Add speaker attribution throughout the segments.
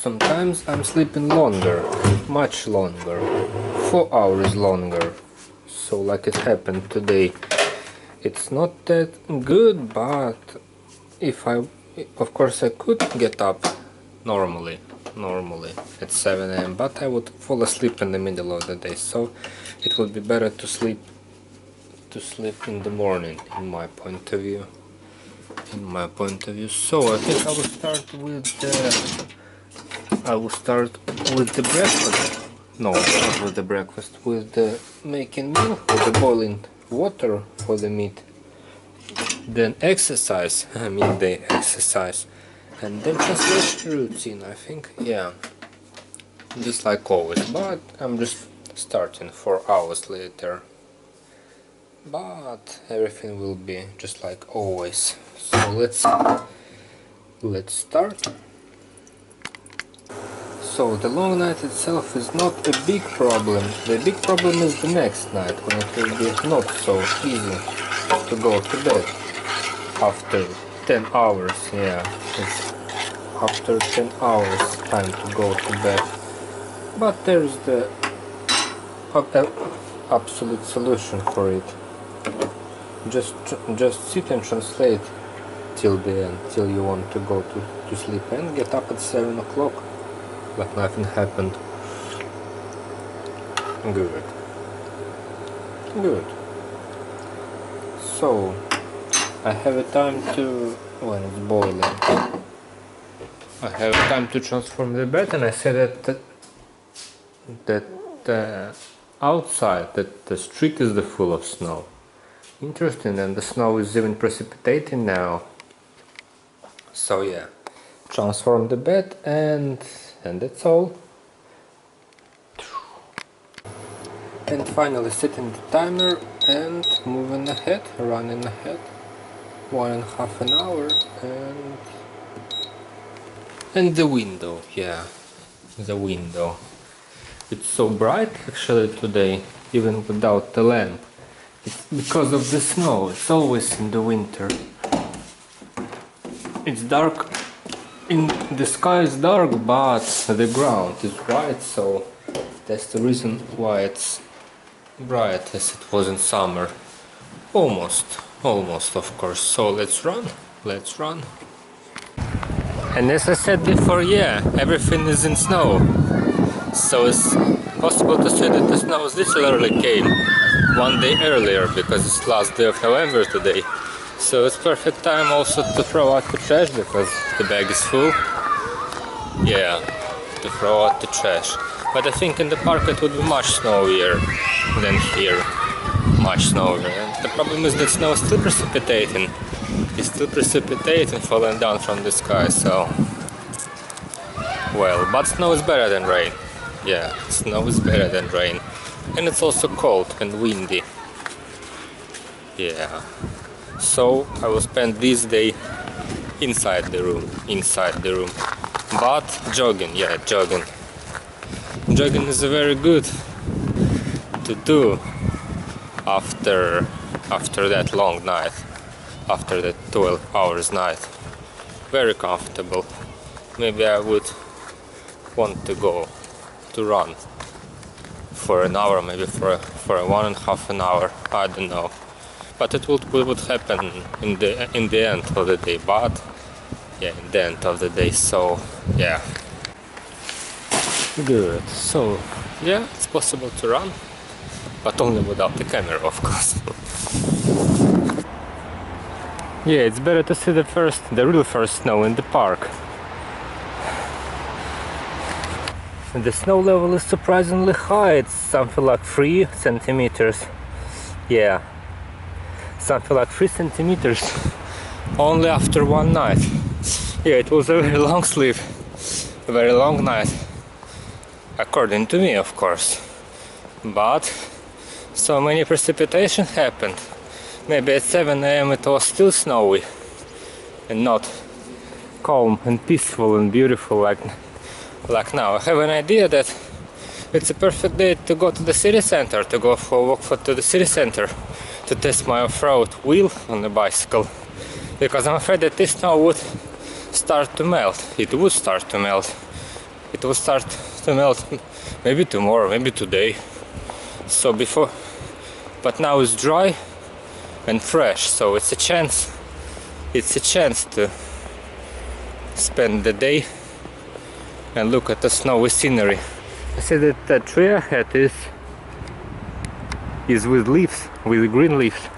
Speaker 1: Sometimes I'm sleeping longer, much longer, 4 hours longer. So like it happened today. It's not that good, but of course I could get up normally at 7 AM, but I would fall asleep in the middle of the day, so it would be better to sleep in the morning, in my point of view. So I think I will start with the breakfast. No, not with the breakfast, with the making milk, with the boiling water for the meat. Then exercise, midday exercise, and then translation routine, I think, yeah. Just like always, but I'm just starting 4 hours later. But everything will be just like always. So let's start. So the long night itself is not a big problem. The big problem is the next night, when it will be not so easy to go to bed after 10 hours. Yeah, it's after 10 hours time to go to bed. But there's the absolute solution for it. Just sit and translate till the end, till you want to go to sleep, and get up at 7 o'clock like nothing happened. Good. So I have a time to, when it's boiling, I have time to transform the bed, and I said that outside that the street is full of snow. Interesting, and the snow is even precipitating now. So yeah, transform the bed, and that's all. And finally setting the timer and moving ahead, running ahead, 1.5 hours, and the window, yeah, the window. It's so bright actually today, even without the lamp. It's because of the snow. It's always in the winter. It's dark, the sky is dark, but the ground is white, so that's the reason why it's bright as it was in summer. Almost of course. So let's run. And as I said before, yeah, everything is in snow. So it's possible to say that the snow literally came one day earlier, because it's last day of November today. So it's perfect time also to throw out the trash, because the bag is full. Yeah, to throw out the trash. But I think in the park it would be much snowier than here. Much snowier. And the problem is that snow is still precipitating. It's still precipitating, falling down from the sky, so... Well, but snow is better than rain. Yeah, snow is better than rain. And it's also cold and windy. Yeah. So I will spend this day inside the room. But jogging, yeah, jogging. Jogging is very good to do after that long night, after that 12 hours night. Very comfortable. Maybe I would want to go to run for an hour, maybe for 1.5 hours, I don't know. But it would happen in the end of the day. But yeah, in the end of the day. So yeah, good. So yeah, it's possible to run, but only without the camera, of course. Yeah, it's better to see the real first snow in the park. And the snow level is surprisingly high. It's something like 3 centimeters. Yeah, something like 3 centimeters only after one night. Yeah, it was a very long sleep, a very long night, according to me, of course. But so many precipitation happened. Maybe at 7 AM it was still snowy and not calm and peaceful and beautiful like now. I have an idea that it's a perfect day to go to the city center, to go for a walk to the city center, to test my off-road wheel on the bicycle, because I'm afraid that this snow would start to melt. It would start to melt it will start to melt maybe tomorrow, maybe today. So before, but now it's dry and fresh, so it's a chance to spend the day and look at the snowy scenery. I see that the tree ahead is with leaves, with green leaves.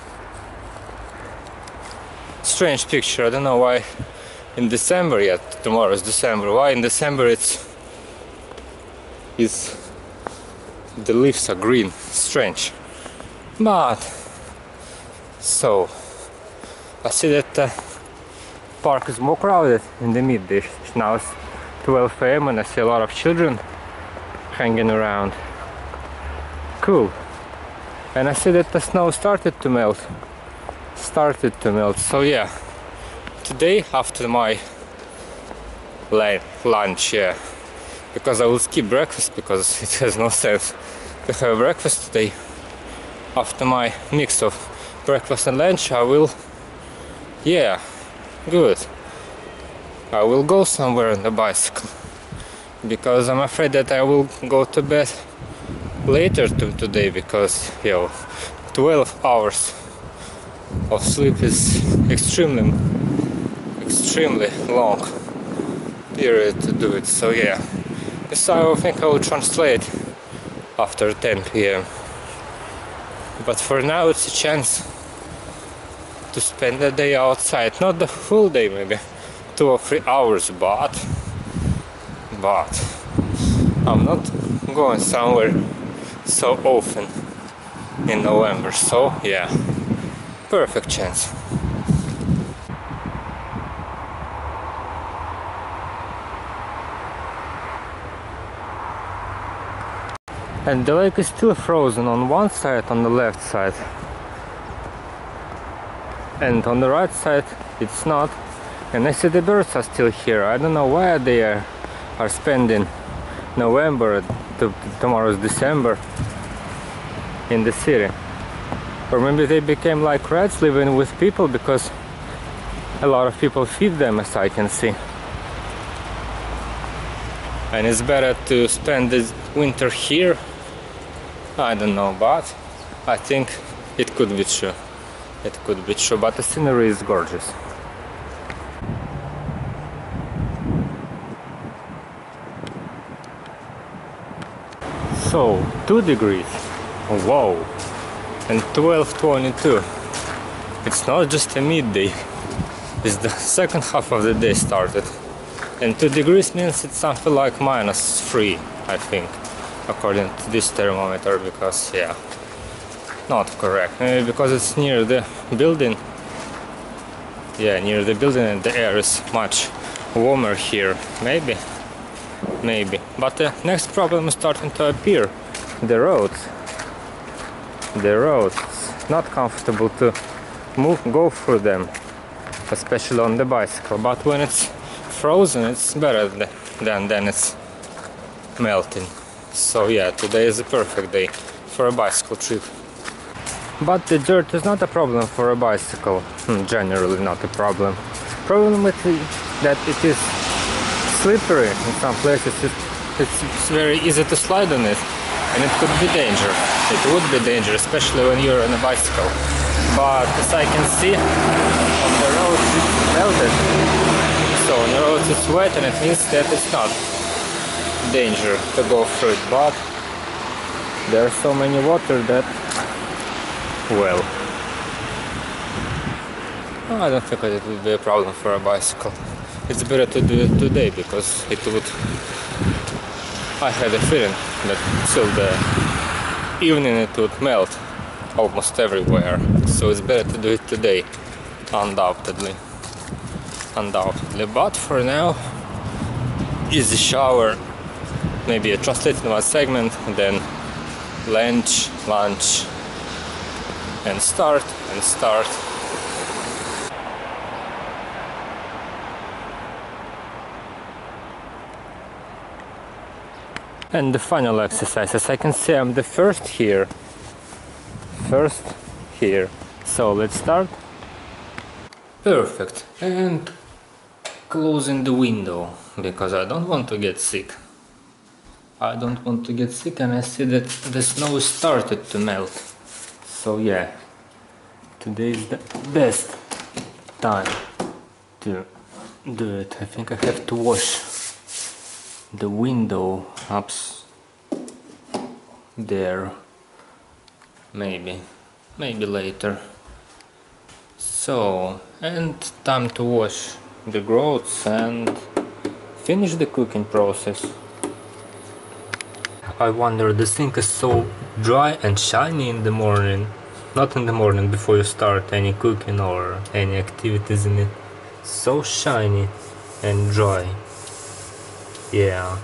Speaker 1: Strange picture, I don't know why in December yet, tomorrow is December, why in December the leaves are green, strange. But, so, I see that the park is more crowded in the midday. Now it's 12 AM and I see a lot of children hanging around. Cool. And I see that the snow started to melt. So yeah, today after my lunch, yeah, because I will skip breakfast because it has no sense to have breakfast today. After my mix of breakfast and lunch, I will, yeah, good, I will go somewhere on the bicycle, because I'm afraid that I will go to bed later today, because 12 hours of sleep is extremely long period to do it. So yeah, so I think I will translate after 10 p.m. But for now it's a chance to spend the day outside, not the full day, maybe 2 or 3 hours, but I'm not going somewhere so often in November, so yeah, perfect chance. And the lake is still frozen on one side, on the left side, and on the right side it's not. And I see the birds are still here. I don't know why they are spending November, tomorrow's December, in the city. Or maybe they became like rats living with people, because a lot of people feed them, as I can see. And it's better to spend this winter here. I don't know, but I think it could be true. It could be true, but the scenery is gorgeous. So, 2 degrees. Wow! And 12:22. It's not just a midday. It's the second half of the day started. And 2 degrees means it's something like -3, I think, according to this thermometer, because yeah, not correct. Maybe because it's near the building. Yeah, near the building, and the air is much warmer here. Maybe. But the next problem is starting to appear. The roads. It's not comfortable to go through them, especially on the bicycle. But when it's frozen, it's better than it's melting. So yeah, today is a perfect day for a bicycle trip. But the dirt is not a problem for a bicycle. Generally not a problem. Problem with that it is slippery in some places. It's very easy to slide on it, and it could be dangerous. It would be dangerous, especially when you're on a bicycle. But as I can see, on the roads it's melted. So on the roads it's wet, and it means that it's not danger to go through it. But there's so many water that, well, I don't think it would be a problem for a bicycle. It's better to do it today, because it would, I had a feeling that till the evening it would melt almost everywhere. So it's better to do it today, undoubtedly. But for now, easy shower, maybe a translated one segment, then lunch, and start. And the final exercise, as I can see, I'm the first here. So let's start. Perfect. And closing the window, because I don't want to get sick. I don't want to get sick, and I see that the snow started to melt. So yeah, today is the best time to do it. I think I have to wash the window up there. Maybe later. So, and time to wash the groats and finish the cooking process. I wonder, the sink is so dry and shiny in the morning. Not in the morning before you start any cooking or any activities in it. So shiny and dry. Yeah.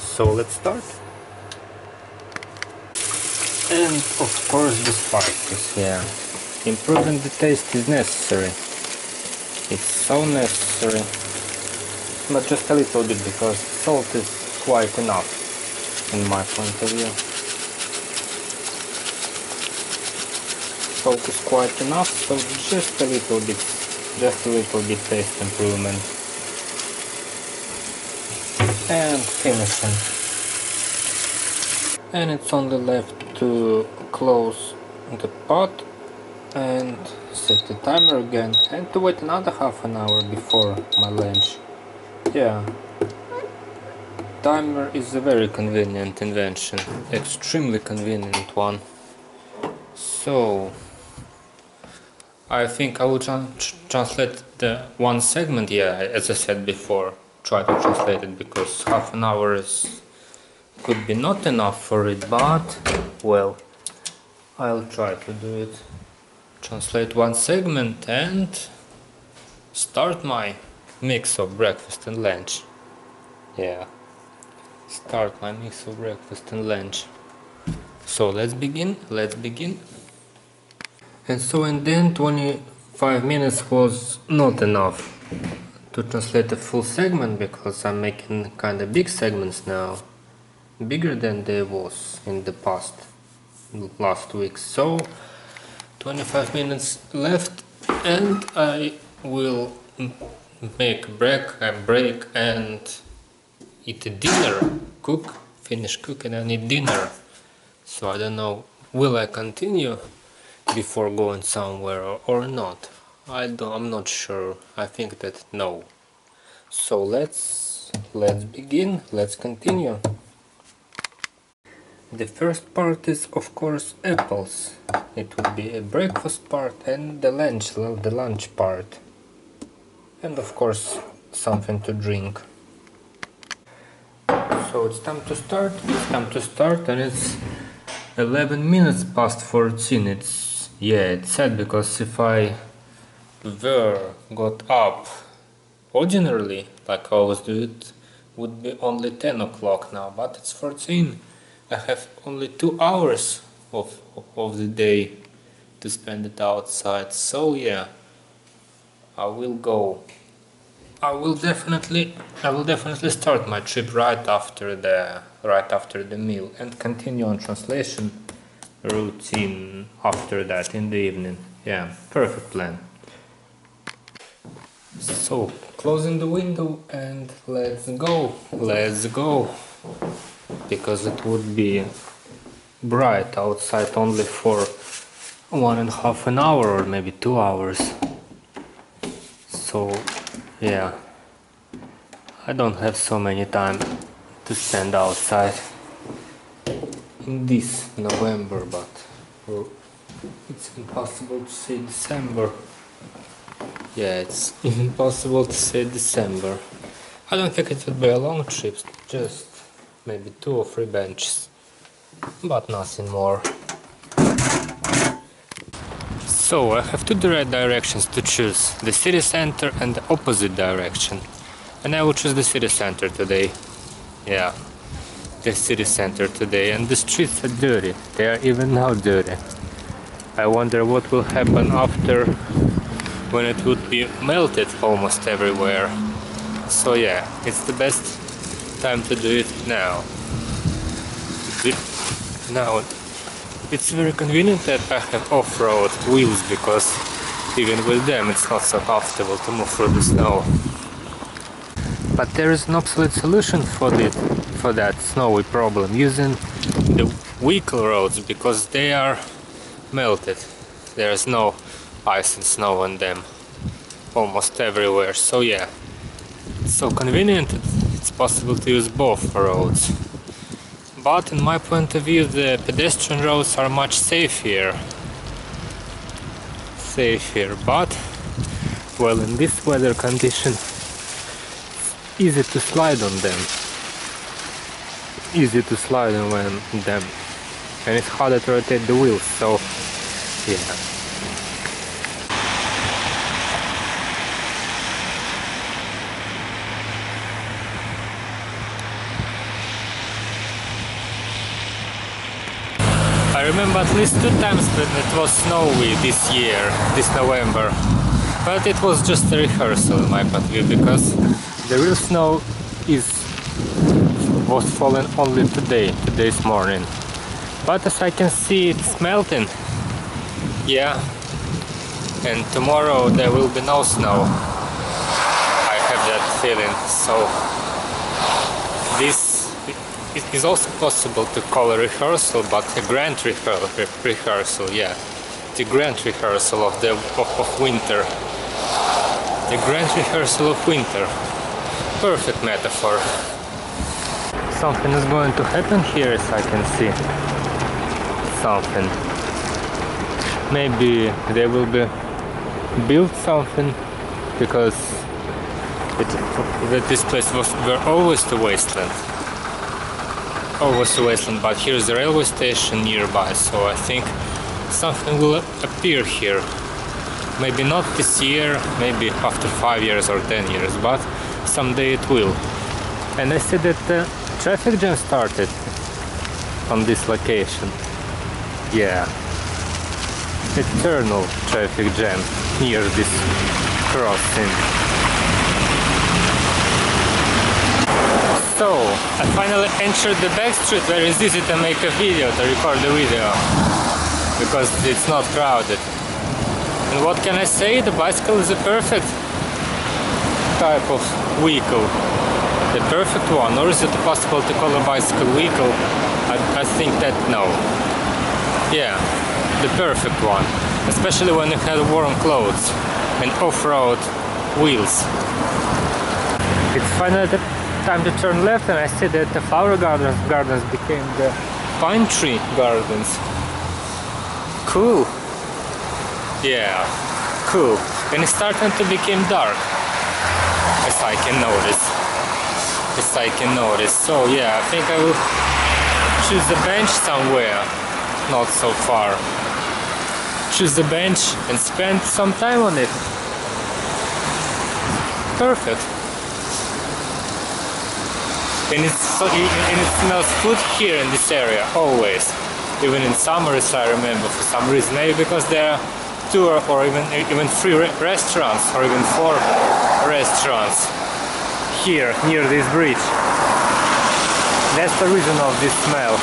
Speaker 1: So let's start. And of course the spices, yeah. Improving the taste is necessary. It's so necessary. But just a little bit, because salt is quite enough in my point of view. Salt is quite enough, so just a little bit taste improvement. And finishing. And it's only left to close the pot and set the timer again and to wait another half an hour before my lunch. Yeah, timer is a very convenient invention, extremely convenient one. So I think I will translate the one segment, yeah, as I said before, try to translate it, because half an hour could be not enough for it, but well, I'll try to do it. Translate one segment and start my mix of breakfast and lunch. Yeah, start my mix of breakfast and lunch. So let's begin. And so in the end, 25 minutes was not enough to translate a full segment, because I'm making kind of big segments now, bigger than they was in the last week. So 25 minutes left, and I will make a break and eat a dinner, finish cooking and eat dinner. So I don't know, will I continue before going somewhere or not? I'm not sure. I think that no. So let's begin, let's continue. The first part is of course apples. It would be a breakfast part and the lunch part. And of course something to drink. So it's time to start, and it's 11 minutes past 14. It's sad, because if I got up ordinarily, like I always do, it would be only 10 o'clock now, but it's 14. I have only 2 hours of the day to spend it outside. So yeah, I will definitely start my trip right after the meal and continue on translation routine after that in the evening. Yeah, perfect plan. So closing the window and let's go, because it would be bright outside only for 1.5 an hour or maybe 2 hours. So yeah, I don't have so many time to spend outside in this November, but it's impossible to say December. Yeah, it's impossible to say December. I don't think it would be a long trip, just maybe 2 or 3 benches, but nothing more. So I have 2 directions to choose, the city center and the opposite direction. And I will choose the city center today. Yeah, the city center today. And the streets are dirty, they are even now dirty. I wonder what will happen after, when it would be melted almost everywhere. So yeah, it's the best time to do it now. Now it's very convenient that I have off-road wheels, because even with them it's not so comfortable to move through the snow. But there is an absolute solution for that snowy problem, using the vehicle roads, because they are melted. There is no ice and snow on them almost everywhere. So yeah, it's so convenient. It's possible to use both roads. But in my point of view, the pedestrian roads are much safer. But well, in this weather condition, it's easy to slide on them. And it's harder to rotate the wheels. So yeah. I remember at least 2 times when it was snowy this year, this November. But it was just a rehearsal in my point of view, because the real snow was fallen only today's morning. But as I can see, it's melting. Yeah. And tomorrow there will be no snow. I have that feeling. So this it is also possible to call a rehearsal, but a grand rehearsal, yeah. The grand rehearsal of winter. The grand rehearsal of winter. Perfect metaphor. Something is going to happen here, as I can see. Something. Maybe they will build something, because this place were always the wasteland. But here's the railway station nearby, so I think something will appear here. Maybe not this year, maybe after 5 years or 10 years, but someday it will. And I see that the traffic jam started on this location. Yeah, eternal traffic jam near this crossing. So, I finally entered the back street where it's easy to make a video, to record the video, because it's not crowded. And what can I say? The bicycle is a perfect type of vehicle. The perfect one. Or is it possible to call a bicycle vehicle? I think that no. Yeah, the perfect one. Especially when you have warm clothes and off-road wheels. It's finally time to turn left, and I see that the flower gardens became the pine tree gardens. Cool. Yeah, cool. And it's starting to become dark, as I can notice. So yeah, I think I will choose a bench somewhere, not so far. Choose a bench and spend some time on it. Perfect. And it smells good here in this area, always. Even in summers, I remember, for some reason. Maybe because there are 2 or even 3 restaurants, or even 4 restaurants here near this bridge. That's the reason of this smell.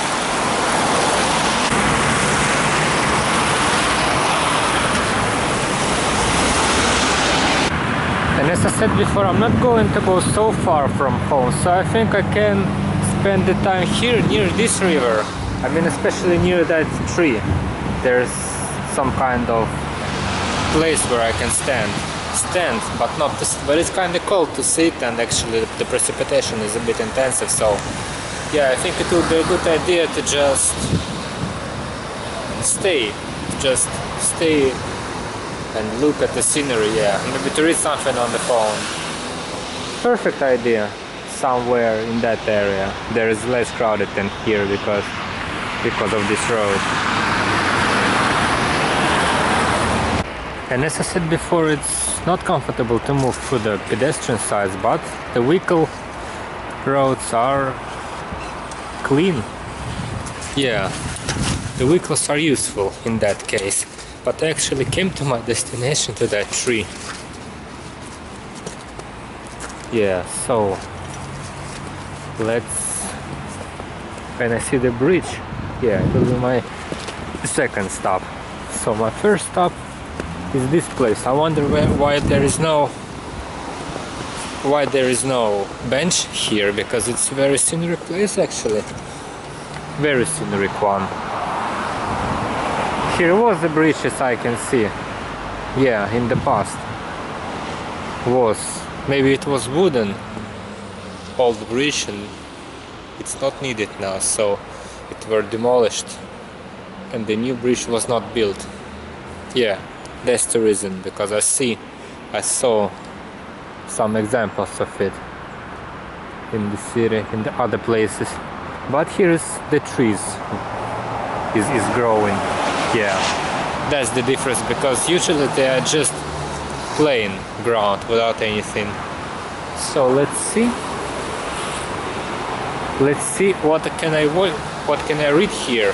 Speaker 1: And as I said before, I'm not going to go so far from home, so I think I can spend the time here near this river. I mean, especially near that tree. There's some kind of place where I can stand, but not this, but it's kind of cold to sit, and actually the precipitation is a bit intensive, so yeah, I think it would be a good idea to just stay and look at the scenery, yeah, maybe to read something on the phone. Perfect idea, somewhere in that area. There is less crowded than here because of this road. And as I said before, it's not comfortable to move through the pedestrian sides, but the vehicle roads are clean. Yeah, the vehicles are useful in that case. But I actually came to my destination, to that tree. Yeah, so when I see the bridge, yeah, it will be my second stop. So my first stop is this place. I wonder why there is no why there is no bench here, because it's a very scenic place actually. Very scenic one. Here was a bridge, as I can see. Yeah, in the past. Was. Maybe it was wooden. Old bridge, and it's not needed now, so it were demolished. And the new bridge was not built. Yeah, that's the reason, because I saw some examples of it in the city, in the other places. But here's the trees is growing. Yeah, that's the difference, because usually they are just plain ground without anything. So let's see what can I read here.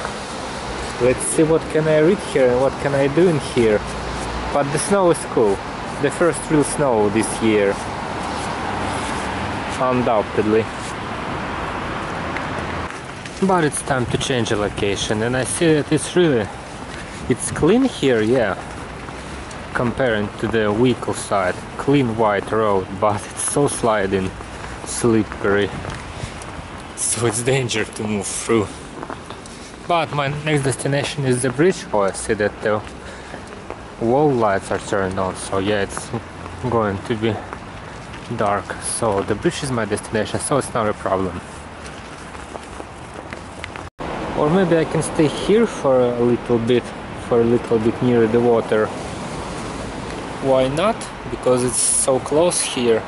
Speaker 1: Let's see what can I read here and what can I do in here. But the snow is cool. The first real snow this year, undoubtedly. But it's time to change the location, and I see that it's clean here, yeah, comparing to the vehicle side. Clean white road, but it's so sliding, slippery, so it's danger to move through. But my next destination is the bridge. Oh, I see that the wall lights are turned on, so yeah, it's going to be dark. So the bridge is my destination, so it's not a problem. Or maybe I can stay here for a little bit near the water. Why not? Because it's so close here.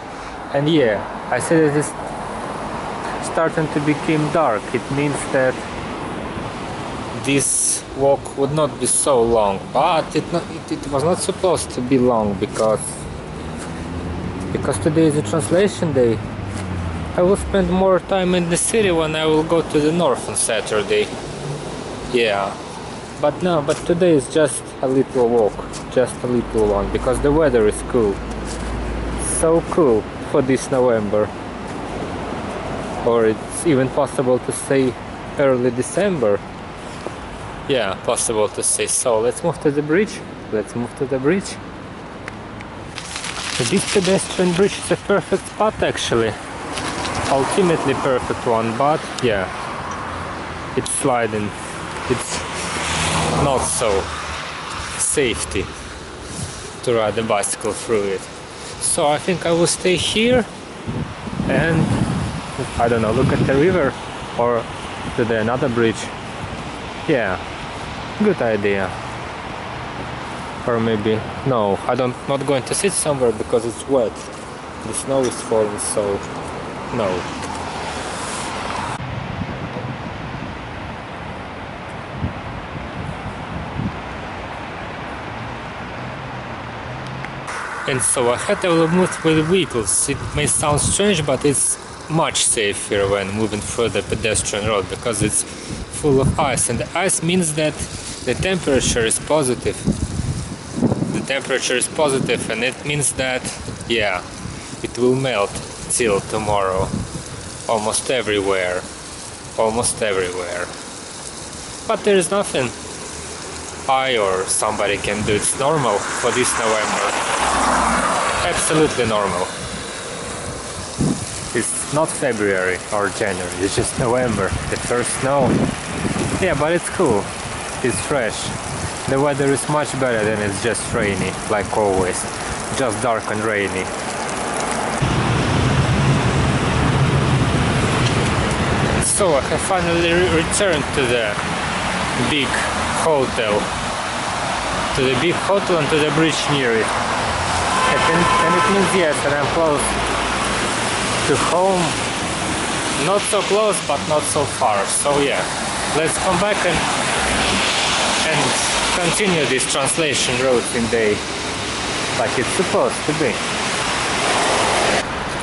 Speaker 1: And yeah, I said that it's starting to become dark. It means that this walk would not be so long, but it was not supposed to be long, because today is a translation day. I will spend more time in the city when I will go to the north on Saturday. Yeah, but today is just a little walk, just a little one, because the weather is cool. So cool for this November. Or it's even possible to say early December. Yeah, possible to say. So let's move to the bridge. Let's move to the bridge. This pedestrian bridge is a perfect spot actually. Ultimately perfect one, but yeah, it's sliding. It's not so safety to ride a bicycle through it. So I think I will stay here and, I don't know, look at the river or to the another bridge. Yeah, good idea. Or maybe, no, I'm not going to sit somewhere because it's wet. The snow is falling, so no. And so ahead I will move with vehicles. It may sound strange, but it's much safer when moving through the pedestrian road, because it's full of ice, and the ice means that the temperature is positive. The temperature is positive, and it means that, yeah, it will melt till tomorrow. Almost everywhere. Almost everywhere. But there is nothing I or somebody can do. It's normal for this November. Absolutely normal. It's not February or January, it's just November, the first snow. Yeah, but it's cool. It's fresh. The weather is much better than it's just rainy, like always. Just dark and rainy. So I have finally returned to the big hotel. To the big hotel and to the bridge near it. And it means yes, that I'm close to home. Not so close, but not so far. So yeah, let's come back and continue this translation routine day like it's supposed to be.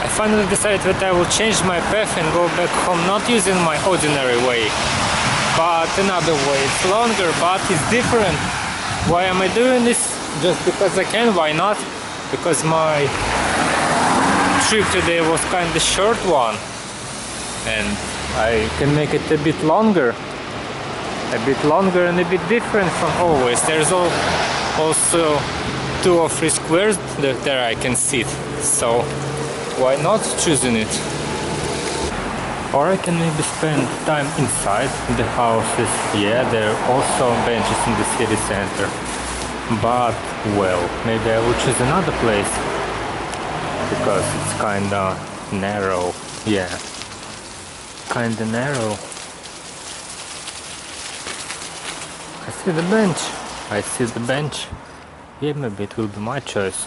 Speaker 1: I finally decided that I will change my path and go back home, not using my ordinary way, but another way. It's longer, but it's different. Why am I doing this? Just because I can, why not? Because my trip today was kind of short one, and I can make it a bit longer and a bit different from always. There's also 2 or 3 squares that there I can sit, so why not choosing it? Or I can maybe spend time inside the houses. Yeah, there are also benches in the city center. But, well, maybe I will choose another place. Because it's kinda narrow. Yeah. Kinda narrow. I see the bench. I see the bench. Yeah, maybe it will be my choice.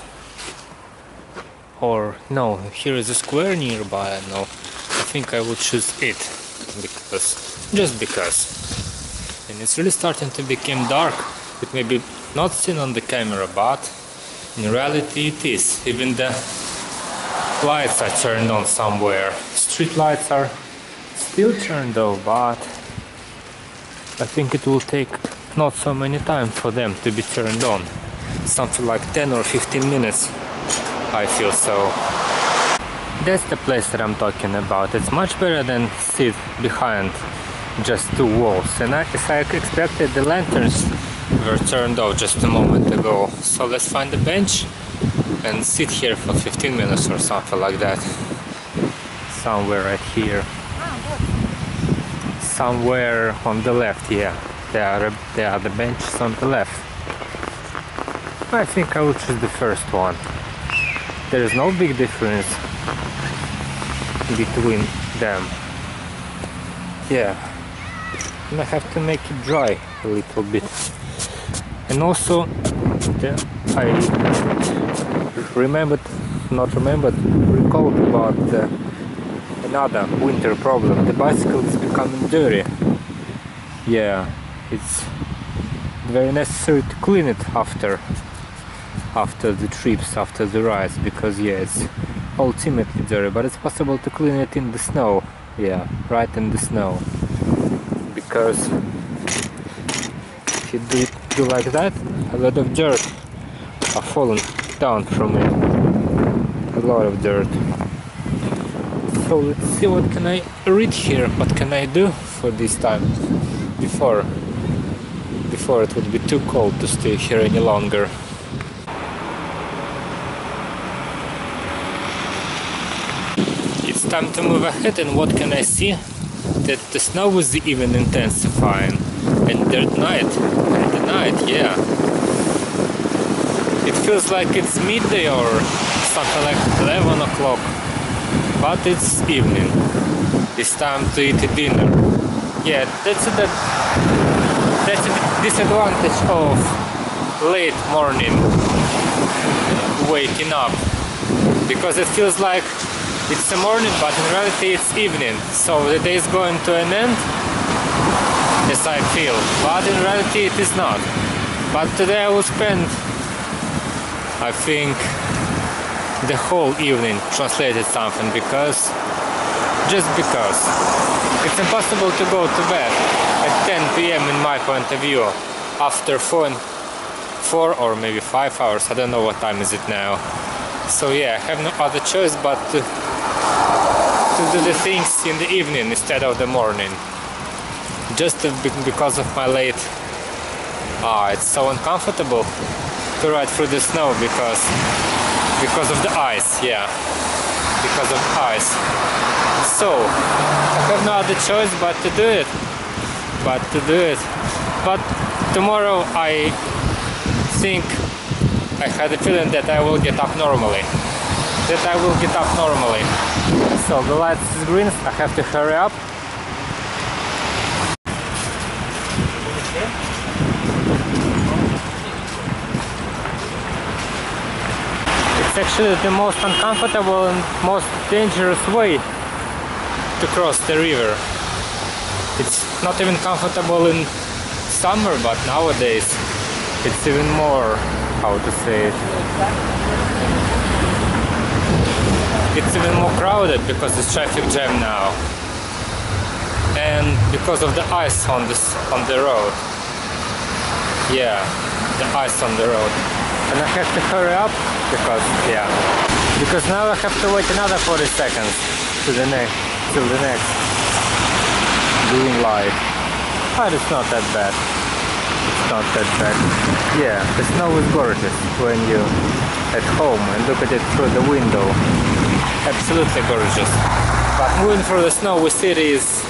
Speaker 1: Or, no, here is a square nearby. No, I think I will choose it. Just because. And it's really starting to become dark. It may be not seen on the camera, but in reality it is. Even the lights are turned on somewhere. Street lights are still turned off, but I think it will take not so many time for them to be turned on. Something like 10 or 15 minutes, I feel so. That's the place that I'm talking about. It's much better than sit behind just two walls. And as I expected, the lanterns were turned off just a moment ago. So let's find a bench and sit here for 15 minutes or something like that. Somewhere right here. Somewhere on the left, yeah. There are the benches on the left. I think I will choose the first one. There is no big difference between them. Yeah. And I have to make it dry a little bit. And also, I recalled about another winter problem. The bicycle is becoming dirty. Yeah, it's very necessary to clean it after the trips, after the rides, because yeah, it's ultimately dirty, but it's possible to clean it in the snow. Yeah, right in the snow. Because if you do like that, a lot of dirt are falling down from it. A lot of dirt. So let's see, what can I read here? What can I do for this time? Before it would be too cold to stay here any longer. It's time to move ahead, and what can I see? That the snow is even intensifying. And the night, yeah. It feels like it's midday or something like 11 o'clock. But it's evening. It's time to eat dinner. Yeah, that's a disadvantage of late morning waking up, because it feels like it's the morning, but in reality it's evening. So the day is going to an end, as I feel, but in reality it is not. But today I will spend, I think, the whole evening translated something, just because it's impossible to go to bed at 10 p.m. in my point of view after 4 or maybe 5 hours. I don't know what time is it now. So yeah, I have no other choice but to do the things in the evening instead of the morning, just because of my late. It's so uncomfortable to ride through the snow because of the ice. Yeah, because of ice. So I have no other choice but to do it. But tomorrow I think I had a feeling that I will get up normally. So the light is green, I have to hurry up. It's actually the most uncomfortable and most dangerous way to cross the river. It's not even comfortable in summer, but nowadays it's even more, how to say it, it's even more crowded because it's traffic jam now, and because of the ice on the road. Yeah, the ice on the road, and I have to hurry up because now I have to wait another 40 seconds till the next green light. But it's not that bad. Yeah, the snow is gorgeous when you're at home and look at it through the window. absolutely gorgeous. But moving through the snowy city is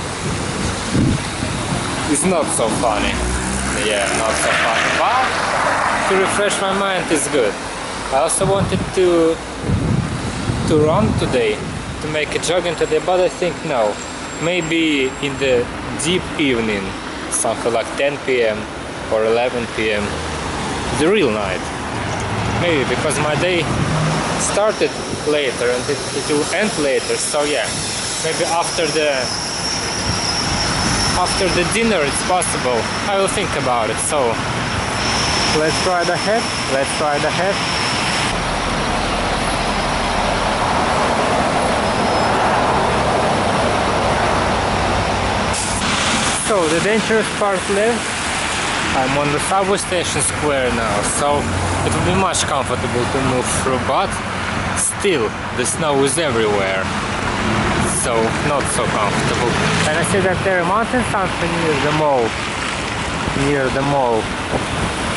Speaker 1: not so funny. Yeah, not so funny. But to refresh my mind is good. I also wanted to run today, to make a jogging today, but I think no. Maybe in the deep evening, something like 10 p.m. or 11 p.m. the real night. Maybe because my day started later and it will end later, so yeah, maybe after the dinner it's possible. I will think about it. So let's ride ahead. So the dangerous part left. I'm on the subway station square now, so it will be much comfortable to move through, but still the snow is everywhere, so not so comfortable. And I see that there are mountains something near the mall.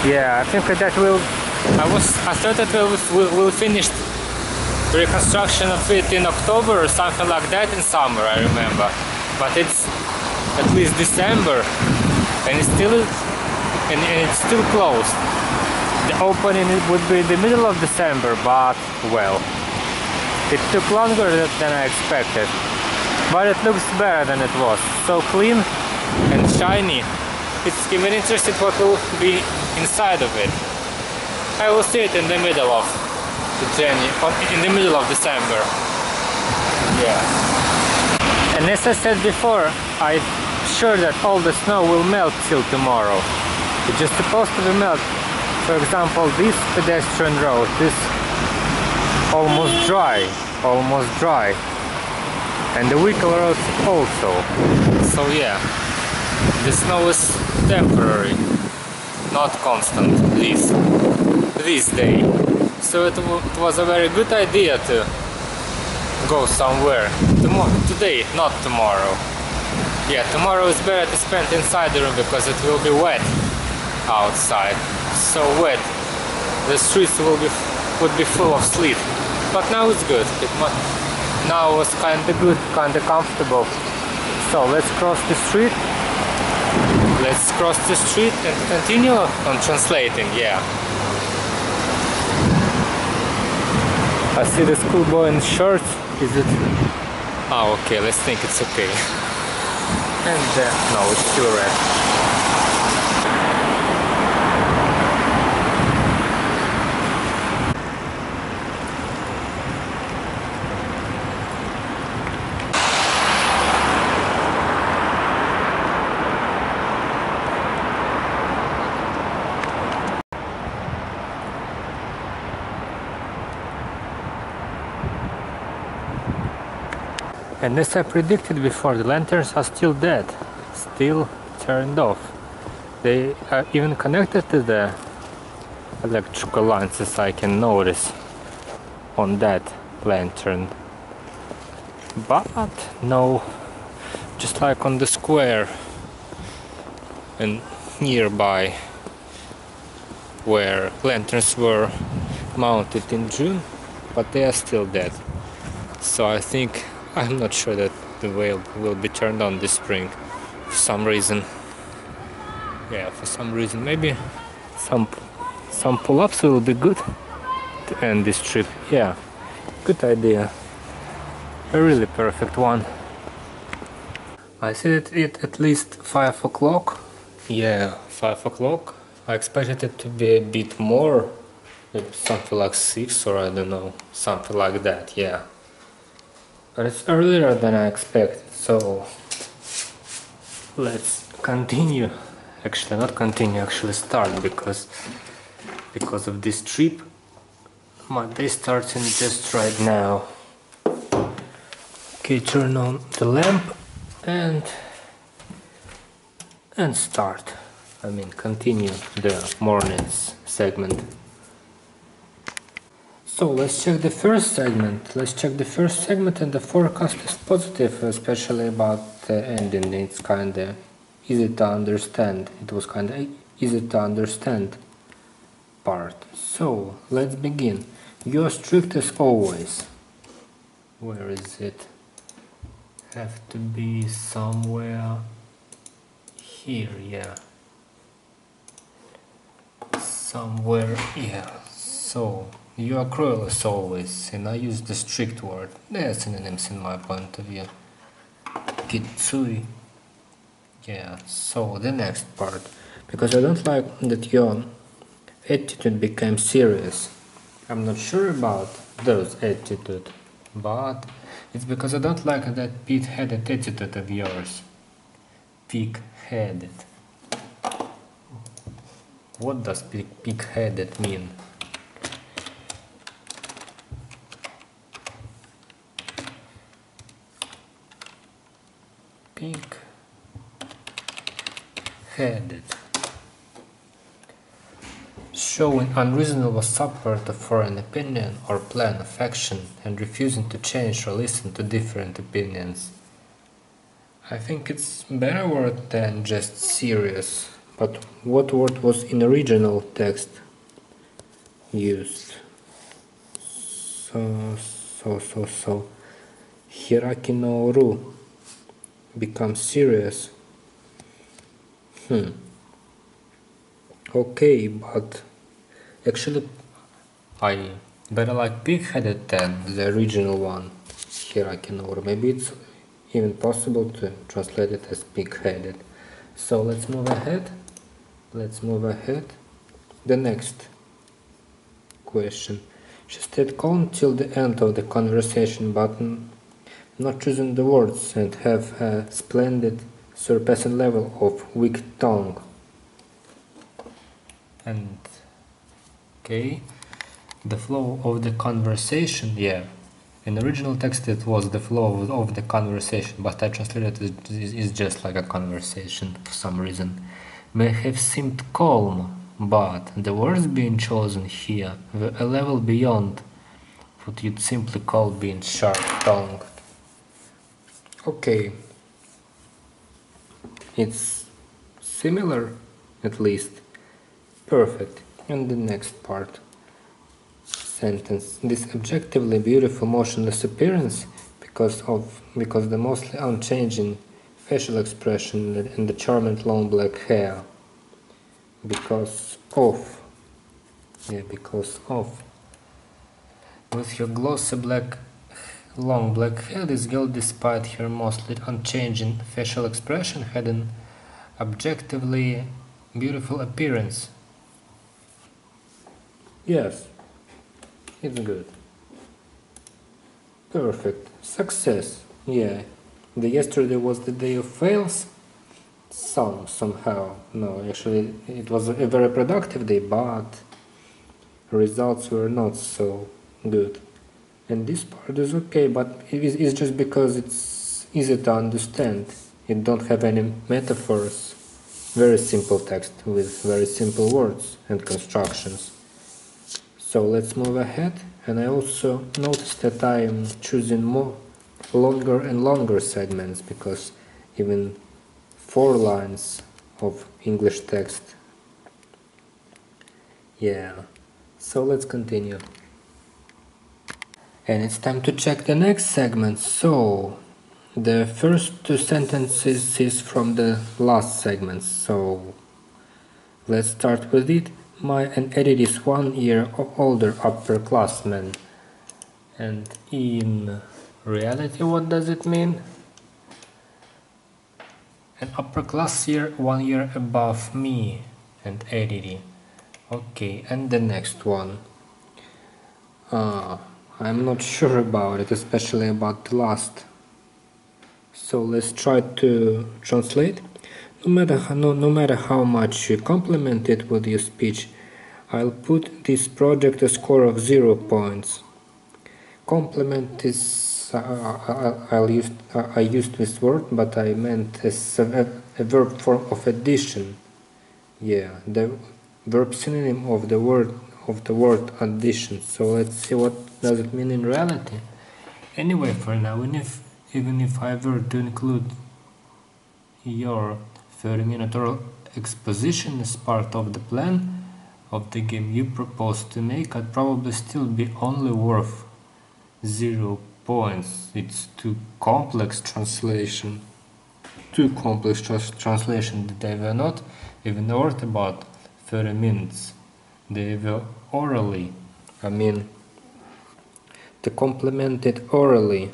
Speaker 1: Yeah, I think that I thought that we'll finish the reconstruction of it in October or something like that, in summer, I remember. But it's at least December, and it's still closed. The opening would be in the middle of December, but well, it took longer than I expected. But it looks better than it was. So clean and shiny. It's even interesting what will be inside of it. I will see it in the middle of in the middle of December. Yeah. And as I said before, I'm sure that all the snow will melt till tomorrow. It's just supposed to be melt. For example, this pedestrian road is almost dry, and the vehicle roads also. So yeah, the snow is temporary, not constant. This day. So it was a very good idea to go somewhere today, not tomorrow. Yeah, tomorrow is better to spend inside the room because it will be wet outside. So wet, the streets would be full of sleet. But now it's good. Now it was kinda good, kinda comfortable. So let's cross the street. Let's cross the street and continue on translating. Yeah. I see the schoolboy in shorts. Is it? Oh, okay. Let's think it's okay. And no, it's still red. And as I predicted before, the lanterns are still dead, still turned off. They are even connected to the electrical lines, as I can notice on that lantern. But no, just like on the square and nearby where lanterns were mounted in June, but they are still dead. So I'm not sure that the whale will be turned on this spring for some reason. Yeah, for some reason. Maybe some pull-ups will be good to end this trip. Yeah, good idea. A really perfect one. I see it at least 5 o'clock. Yeah, 5 o'clock. I expected it to be a bit more, maybe something like 6 or I don't know, something like that. Yeah. But it's earlier than I expected, so let's continue. Actually, not continue, actually start, because of this trip. My day starts in just right now. Okay, turn on the lamp and start. I mean, continue the morning's segment. So let's check the first segment. And the forecast is positive, especially about the ending. It's kinda easy to understand. It was kinda easy to understand part. So let's begin. You're strict as always. Where is it? Have to be somewhere here, yeah. Somewhere here. So, you are cruel as always, and I use the strict word. They are synonyms in my point of view. Kitsui. Yeah, so the next part. Because I don't like that your attitude became serious. I'm not sure about those attitude, but it's because I don't like that pig-headed attitude of yours. Pig-headed. What does pig-headed mean? Pig-headed. Showing unreasonable support for an opinion or plan of action and refusing to change or listen to different opinions. I think it's a better word than just serious. But what word was in original text used? So. Hiraki no ru becomes serious. Okay, but actually I better like pig-headed than the original one, Hiraki no ru. Maybe it's even possible to translate it as pig-headed. So let's move ahead. The next question. She stayed calm till the end of the conversation, but not choosing the words, and have a splendid surpassing level of weak tongue. And okay, the flow of the conversation, yeah. In the original text it was the flow of the conversation, but I translated it is just like a conversation for some reason. May have seemed calm, but the words being chosen here were a level beyond what you'd simply call being sharp-tongued. Okay, it's similar, at least. Perfect. And the next part. Sentence. This objectively beautiful motionless appearance, because the mostly unchanging facial expression and the charming long black hair. Because of. With her glossy long black hair, this girl, despite her mostly unchanging facial expression, had an objectively beautiful appearance. Yes, it's good. Perfect. Success. Yeah. The yesterday was the day of fails. Somehow. No, actually it was a very productive day, but results were not so good. And this part is okay, but it's just because it's easy to understand. It don't have any metaphors. Very simple text with very simple words and constructions. So let's move ahead. And I also noticed that I am choosing more longer and longer segments, because even 4 lines of English text. Yeah. So let's continue. And it's time to check the next segment. So the first 2 sentences is from the last segment. So let's start with it. And Edith is 1 year older upperclassman. And in reality, what does it mean? An upperclass 1 year above me and Edith. Okay, and the next one. I'm not sure about it, especially about the last. So let's try to translate. No matter how much you compliment it with your speech, I'll put this project a score of 0 points. Compliment is I used this word, but I meant as a verb form of addition. Yeah, the verb synonym of the word addition. So let's see what does it mean in reality. Anyway, for now, even if I were to include your 30-minute oral exposition as part of the plan of the game you propose to make, I'd probably still be only worth 0 points. It's too complex translation. Too complex translation. They were not even worth about 30 minutes. They were orally. I mean, they complemented orally.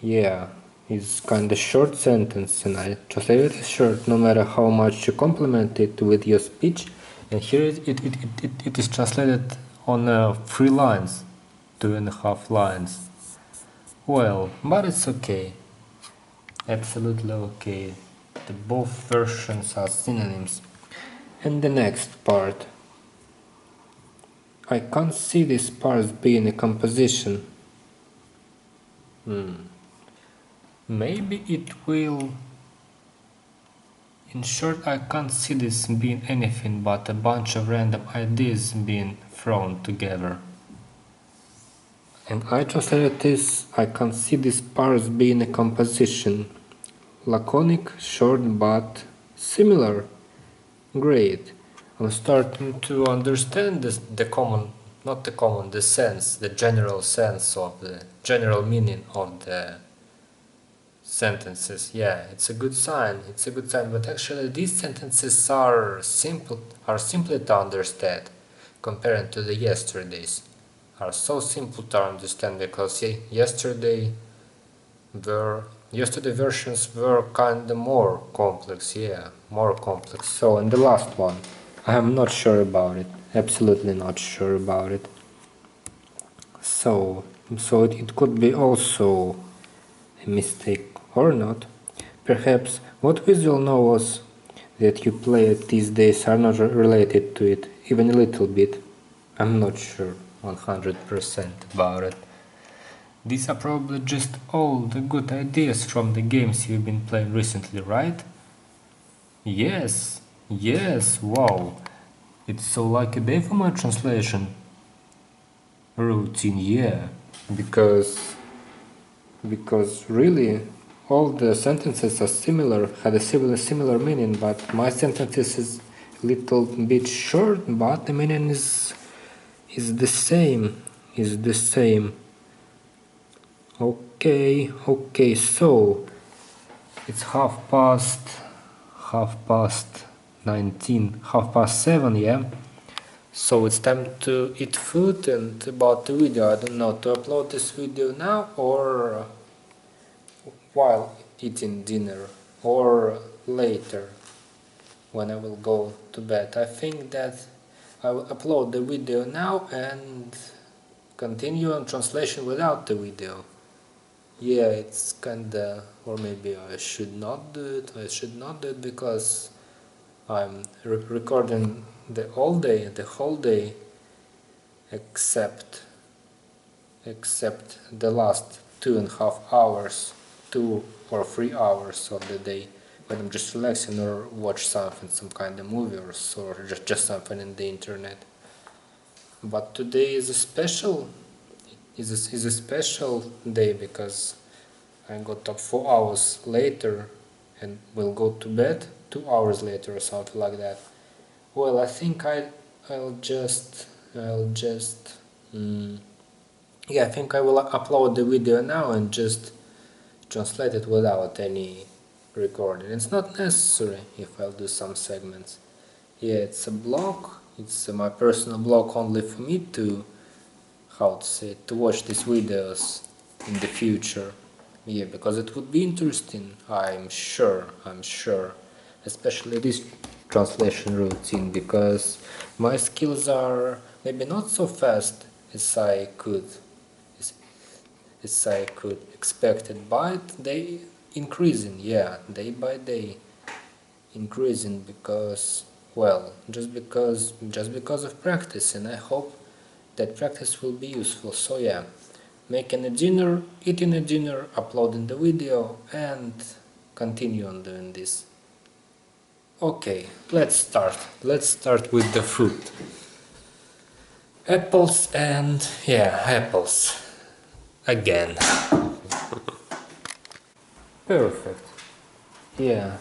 Speaker 1: Yeah, it's kind of short sentence, and I translated it short no matter how much you complement it with your speech. And here it is translated on 3 lines, 2.5 lines. Well, but it's okay. Absolutely okay. The both versions are synonyms. And the next part. I can't see this part being a composition. Maybe it will. In short, I can't see this being anything but a bunch of random ideas being thrown together. And I translated this, I can't see this parts being a composition. Laconic, short, but similar. Great. I'm starting to understand this, the sense, the general sense of the general meaning of the sentences. Yeah, it's a good sign. It's a good sign. But actually, these sentences are simply to understand, compared to the yesterdays. Are so simple to understand because yesterday versions were kind of more complex. Yeah, more complex. So, and the last one, I am not sure about it. Absolutely not sure about it. So it could be also a mistake or not. Perhaps what visual novels that you play these days are not related to it, even a little bit. I'm not sure 100% about it. These are probably just all the good ideas from the games you've been playing recently, right? Yes, wow. It's so lucky day for my translation routine, yeah. Because really all the sentences are similar, had a similar meaning, but my sentences is a little bit short, but the meaning is the same. Okay, so it's 7:30, yeah? So it's time to eat food, and about the video, I don't know, to upload this video now or while eating dinner or later when I will go to bed. I think that I will upload the video now and continue on translation without the video. Yeah, it's kinda, or maybe I should not do it. I should not do it because I'm recording the whole day, except the last 2.5 hours, 2 or 3 hours of the day when I'm just relaxing or watch something, some kind of movie or just something in the internet. But today is a special day because I got up 4 hours later and will go to bed 2 hours later or something like that. Well, I think I think I will upload the video now and just translate it without any recording. It's not necessary if I'll do some segments. Yeah, it's a blog. It's my personal blog only for me to watch these videos in the future. Yeah, because it would be interesting, I'm sure, especially this translation routine, because my skills are maybe not so fast as I could expect it, but they increasing, yeah, day by day increasing because, well, just because of practice, and I hope that practice will be useful. So yeah, making a dinner, eating a dinner, uploading the video, and continue on doing this. Okay, let's start with the fruit. Apples and, yeah, apples. Again. Perfect. Yeah.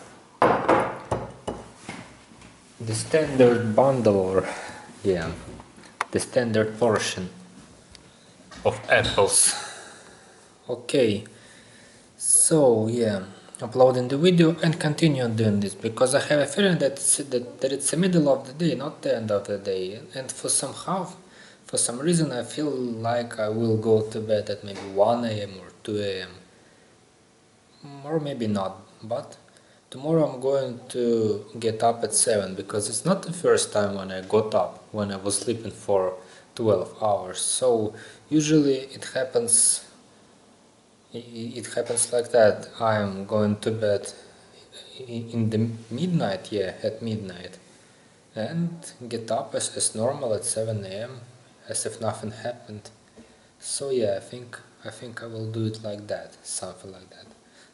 Speaker 1: The standard bundle, or, yeah, the standard portion. of apples. Okay, so yeah, uploading the video and continue doing this because I have a feeling that it's the middle of the day, not the end of the day, and for some reason I feel like I will go to bed at maybe 1 a.m. or 2 a.m. or maybe not, but tomorrow I'm going to get up at 7 because it's not the first time when I got up when I was sleeping for 12 hours. So usually it happens like that. I'm going to bed in the midnight, at midnight, and get up as normal at 7 a.m. as if nothing happened. So yeah, I think I will do it like that, something like that.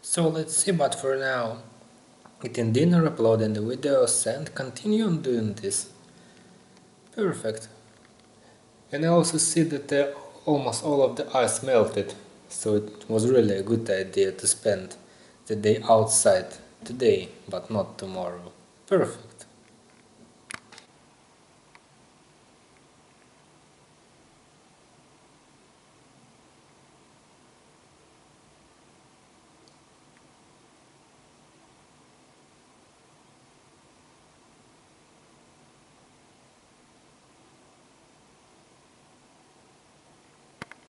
Speaker 1: So let's see, but for now, eating dinner, uploading the videos, and continue on doing this. Perfect. And I also see that almost all of the ice melted, so it was really a good idea to spend the day outside today, but not tomorrow. Perfect.